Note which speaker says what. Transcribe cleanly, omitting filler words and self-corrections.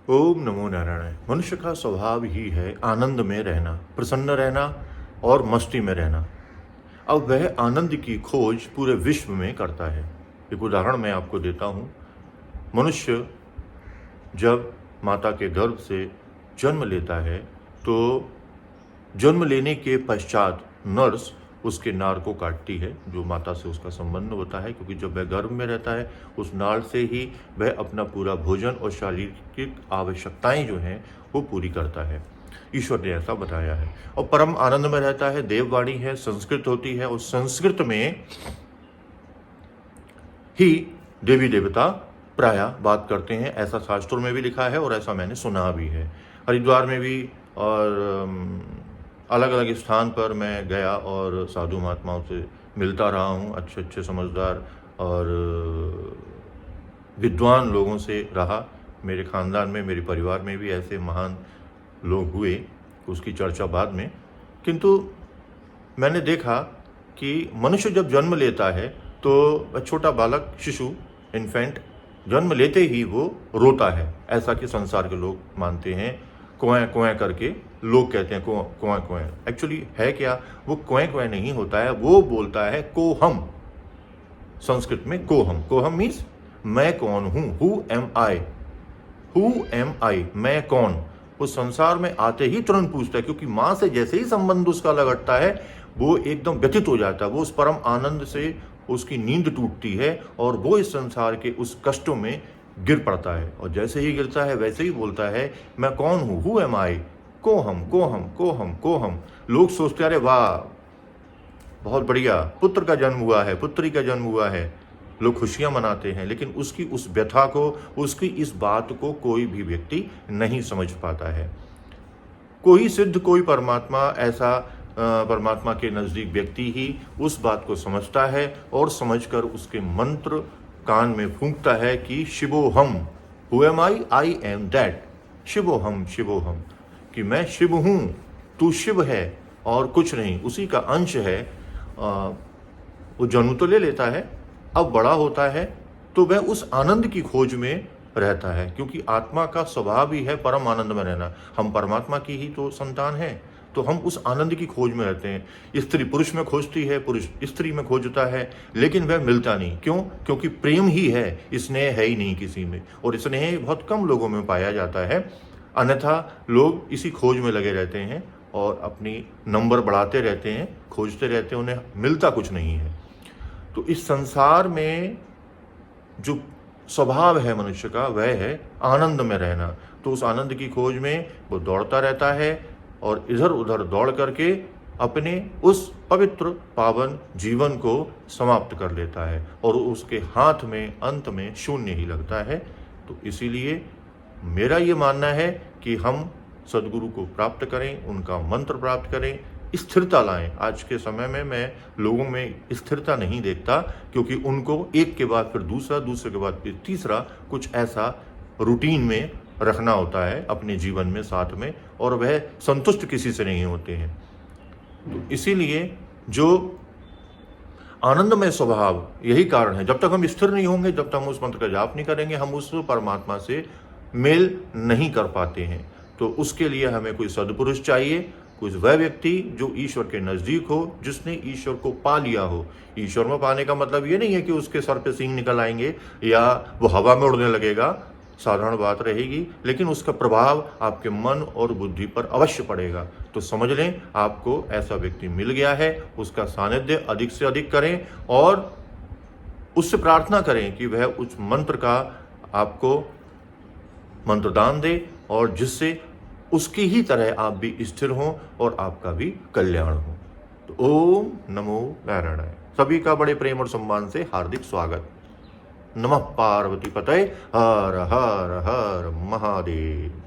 Speaker 1: ओम नमो नारायण। मनुष्य का स्वभाव ही है आनंद में रहना, प्रसन्न रहना और मस्ती में रहना। अब वह आनंद की खोज पूरे विश्व में करता है। एक उदाहरण मैं आपको देता हूँ। मनुष्य जब माता के गर्भ से जन्म लेता है तो जन्म लेने के पश्चात नर्स उसके नाड़ को काटती है, जो माता से उसका संबंध होता है, क्योंकि जब वह गर्भ में रहता है उस नाड़ से ही वह अपना पूरा भोजन और शारीरिक आवश्यकताएं जो हैं वो पूरी करता है। ईश्वर ने ऐसा बताया है और परम आनंद में रहता है। देववाणी है, संस्कृत होती है और संस्कृत में ही देवी देवता प्राय बात करते हैं। ऐसा शास्त्रों में भी लिखा है और ऐसा मैंने सुना भी है। हरिद्वार में भी और अलग अलग स्थान पर मैं गया और साधु महात्माओं से मिलता रहा हूँ। अच्छे अच्छे समझदार और विद्वान लोगों से रहा। मेरे ख़ानदान में, मेरे परिवार में भी ऐसे महान लोग हुए, उसकी चर्चा बाद में। किंतु मैंने देखा कि मनुष्य जब जन्म लेता है तो छोटा बालक, शिशु, इन्फेंट जन्म लेते ही वो रोता है, ऐसा कि संसार के लोग मानते हैं। कोएं कोएं करके लोग कहते हैं कोएं कोएं। एक्चुअली है क्या, वो कोएं कोएं नहीं होता है, वो बोलता है कोहम। संस्कृत में कोहम, कोहम मीन्स मैं कौन हूँ, who am I, who am I, मैं कौन। वो संसार में आते ही तुरंत पूछता है, क्योंकि माँ से जैसे ही संबंध उसका लगता है वो एकदम व्यथित हो जाता है। वो उस परम आनंद से उसकी नींद टूटती है और वो इस संसार के उस कष्टों में गिर पड़ता है। और जैसे ही गिरता है वैसे ही बोलता है मैं कौन हूँ, हु एम आई, कोहम कोहम कोहम कोहम। लोग सोचते अरे वाह, बहुत बढ़िया, पुत्र का जन्म हुआ है, पुत्री का जन्म हुआ है। लोग खुशियां मनाते हैं, लेकिन उसकी उस व्यथा को, उसकी इस बात को कोई भी व्यक्ति नहीं समझ पाता है। कोई सिद्ध, कोई परमात्मा, ऐसा परमात्मा के नज़दीक व्यक्ति ही उस बात को समझता है और समझकर उसके मंत्र कान में फूंकता है कि शिवोहम, who am I am that, शिवोहम शिवोहम, कि मैं शिव हूँ, तू शिव है और कुछ नहीं, उसी का अंश है। वो जन्म तो ले लेता है, अब बड़ा होता है तो वह उस आनंद की खोज में रहता है, क्योंकि आत्मा का स्वभाव ही है परम आनंद में रहना। हम परमात्मा की ही तो संतान हैं, तो हम उस आनंद की खोज में रहते हैं। स्त्री पुरुष में खोजती है, पुरुष स्त्री में खोजता है, लेकिन वह मिलता नहीं। क्यों? क्योंकि प्रेम ही है, स्नेह है ही नहीं किसी में, और स्नेह बहुत कम लोगों में पाया जाता है। अन्यथा लोग इसी खोज में लगे रहते हैं और अपनी नंबर बढ़ाते रहते हैं, खोजते रहते हैं, उन्हें मिलता कुछ नहीं है। तो इस संसार में जो स्वभाव है मनुष्य का, वह है आनंद में रहना। तो उस आनंद की खोज में वो दौड़ता रहता है और इधर उधर दौड़ करके अपने उस पवित्र पावन जीवन को समाप्त कर लेता है और उसके हाथ में अंत में शून्य ही लगता है। तो इसीलिए मेरा ये मानना है कि हम सदगुरु को प्राप्त करें, उनका मंत्र प्राप्त करें, स्थिरता लाएं। आज के समय में मैं लोगों में स्थिरता नहीं देखता, क्योंकि उनको एक के बाद फिर दूसरा, दूसरे के बाद फिर तीसरा कुछ ऐसा रूटीन में रखना होता है अपने जीवन में साथ में, और वह संतुष्ट किसी से नहीं होते हैं। तो इसीलिए जो आनंदमय स्वभाव, यही कारण है। जब तक हम स्थिर नहीं होंगे, जब तक हम उस मंत्र का जाप नहीं करेंगे, हम उस परमात्मा से मेल नहीं कर पाते हैं। तो उसके लिए हमें कोई सद्पुरुष चाहिए, कोई वह व्यक्ति जो ईश्वर के नज़दीक हो, जिसने ईश्वर को पा लिया हो। ईश्वर में पाने का मतलब ये नहीं है कि उसके सर पे सींग निकल आएंगे या वो हवा में उड़ने लगेगा, साधारण बात रहेगी, लेकिन उसका प्रभाव आपके मन और बुद्धि पर अवश्य पड़ेगा। तो समझ लें आपको ऐसा व्यक्ति मिल गया है, उसका सानिध्य अधिक से अधिक करें और उससे प्रार्थना करें कि वह उस मंत्र का आपको मंत्रदान दे, और जिससे उसकी ही तरह आप भी स्थिर हों और आपका भी कल्याण हो। तो ओम नमो नारायण। सभी का बड़े प्रेम और सम्मान से हार्दिक स्वागत। नमः पार्वती पतये, हर हर हर महादेव।